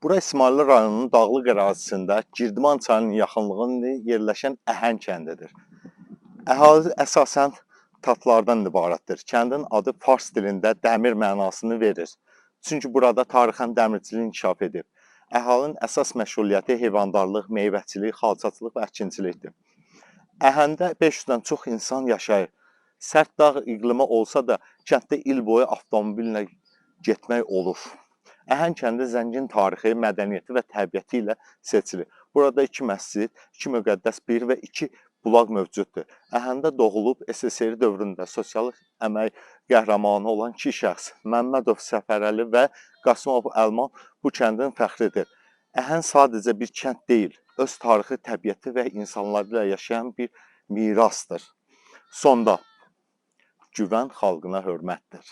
Bura İsmayıllı rayonunun dağlıq ərazisində Girdiman çayının yaxınlığında yerləşən Əhəng kəndidir. Əhali əsasən tatlardan ibarətdir. Kəndin adı fars dilində dəmir mənasını verir. Çünki burada tarixən dəmirçilik inkişaf edib. Əhalinin əsas məşğuliyyəti heyvandarlıq, meyvəçilik, xalçaçılıq və əkinçilikdir. Əhəndə 500-dən çox insan yaşayır. Sərt dağ iqlimi olsa da kənddə il boyu avtomobillə getmək olur. Əhəng kəndi zəngin tarixi, mədəniyyəti və təbiəti ilə seçilir. Burada 2 məscid, 2 müqəddəs bir və 2 bulaq mövcuddur. Əhəndə doğulub SSR dövründə sosial əmək qəhrəmanı olan 2 şəxs, Məmmədov Səfərəli və Qasımov Əlman bu kəndin fəxridir. Əhəng sadəcə bir kənd deyil, öz tarixi, təbiəti və insanları ilə yaşayan bir mirasdır. Sonda güvən xalqına hörmətdir.